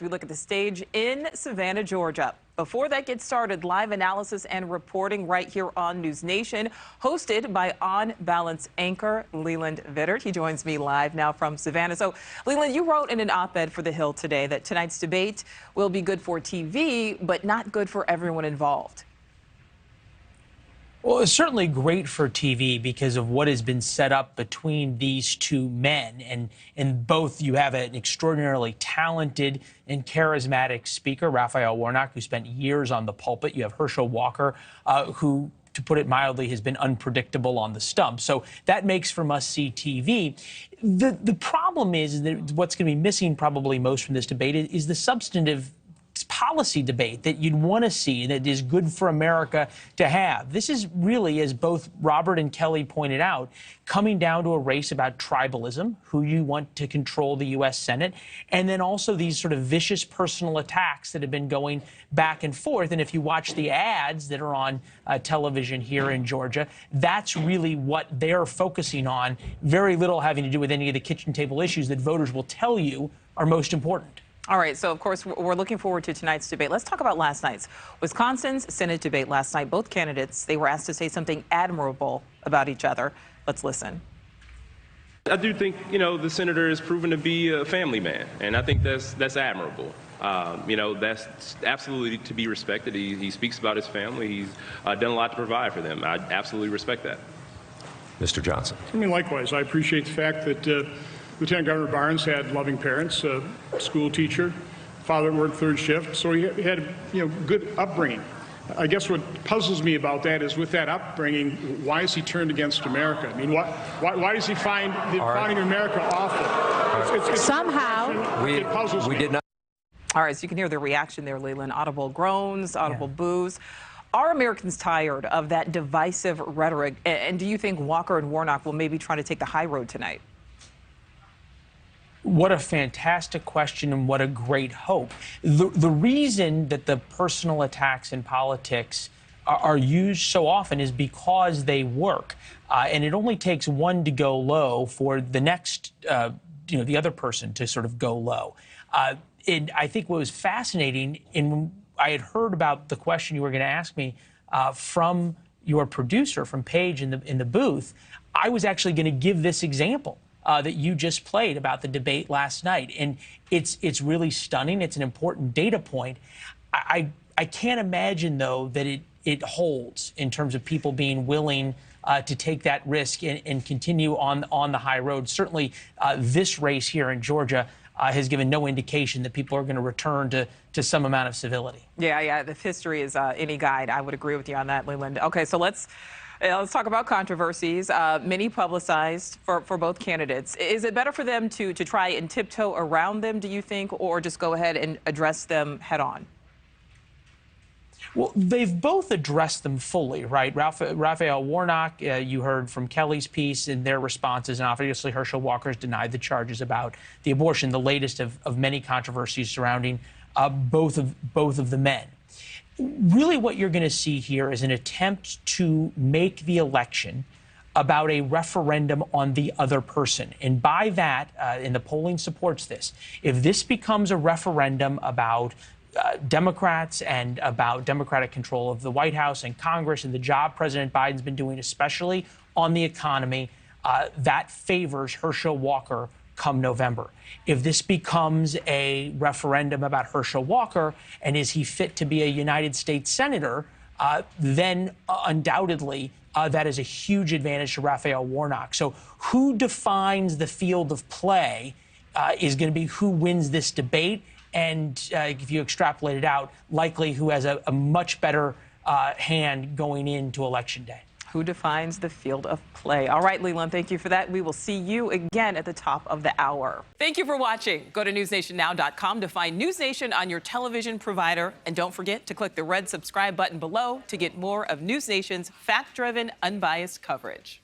We look at the stage in Savannah, Georgia. Before that gets started, live analysis and reporting right here on NewsNation, hosted by unbiased anchor Leland Vittert. He joins me live now from Savannah. So, Leland, you wrote in an op-ed for The Hill today that tonight's debate will be good for TV, but not good for everyone involved. Well, it's certainly great for TV because of what has been set up between these two men. And both, you have an extraordinarily talented and charismatic speaker, Raphael Warnock, who spent years on the pulpit. You have Herschel Walker, who, to put it mildly, has been unpredictable on the stump. So that makes for must-see TV. The problem is that what's going to be missing probably most from this debate is the substantive policy debate that you'd want to see, that is good for America to have. This is really, as both Robert and Kelly pointed out, coming down to a race about tribalism, who you want to control the U.S. Senate, and then also these sort of vicious personal attacks that have been going back and forth. And if you watch the ads that are on television here in Georgia, that's really what they're focusing on, very little having to do with any of the kitchen table issues that voters will tell you are most important. All right, so of course, we're looking forward to tonight's debate. Let's talk about last night's. Wisconsin's Senate debate last night. Both candidates, they were asked to say something admirable about each other. Let's listen. I do think, the senator has proven to be a family man, and I think that's admirable. That's absolutely to be respected. He speaks about his family. He's done a lot to provide for them. I absolutely respect that. Mr. Johnson. I mean, likewise, I appreciate the fact that Lieutenant Governor Barnes had loving parents, a school teacher, father worked third shift, so he had good upbringing. I guess what puzzles me about that is, with that upbringing, why is he turned against America? I mean, why does he find founding America awful? Somehow it puzzles me. We did not. All right, so you can hear the reaction there, Leland. Audible groans, audible boos. Are Americans tired of that divisive rhetoric? And do you think Walker and Warnock will maybe try to take the high road tonight? What a fantastic question, and what a great hope. The reason that the personal attacks in politics are used so often is because they work. And it only takes one to go low for the next, the other person to sort of go low. And I think what was fascinating, I had heard about the question you were going to ask me from your producer, from Paige in the booth. I was actually going to give this example that you just played about the debate last night. And it's really stunning. It's an important data point. I can't imagine, though, that it holds in terms of people being willing to take that risk and continue on the high road. Certainly, this race here in Georgia has given no indication that people are going to return to some amount of civility. Yeah. If history is any guide, I would agree with you on that, Leland. Okay, so let's talk about controversies, many publicized for both candidates. Is it better for them to try and tiptoe around them, do you think, or just go ahead and address them head on? Well, they've both addressed them fully, right? Raphael Warnock, you heard from Kelly's piece in their responses, and obviously Herschel Walker's denied the charges about the abortion, the latest of many controversies surrounding both of the men. Really what you're going to see here is an attempt to make the election about a referendum on the other person. And by that, and the polling supports this, if this becomes a referendum about Democrats and about Democratic control of the White House and Congress and the job President Biden's been doing, especially on the economy, that favors Herschel Walker come November. If this becomes a referendum about Herschel Walker and is he fit to be a United States senator, then undoubtedly that is a huge advantage to Raphael Warnock. So who defines the field of play is going to be who wins this debate. And if you extrapolate it out, likely who has a much better hand going into Election Day. Who defines the field of play? All right, Leland, thank you for that. We will see you again at the top of the hour. Thank you for watching. Go to newsnationnow.com to find NewsNation on your television provider. And don't forget to click the red subscribe button below to get more of NewsNation's fact-driven, unbiased coverage.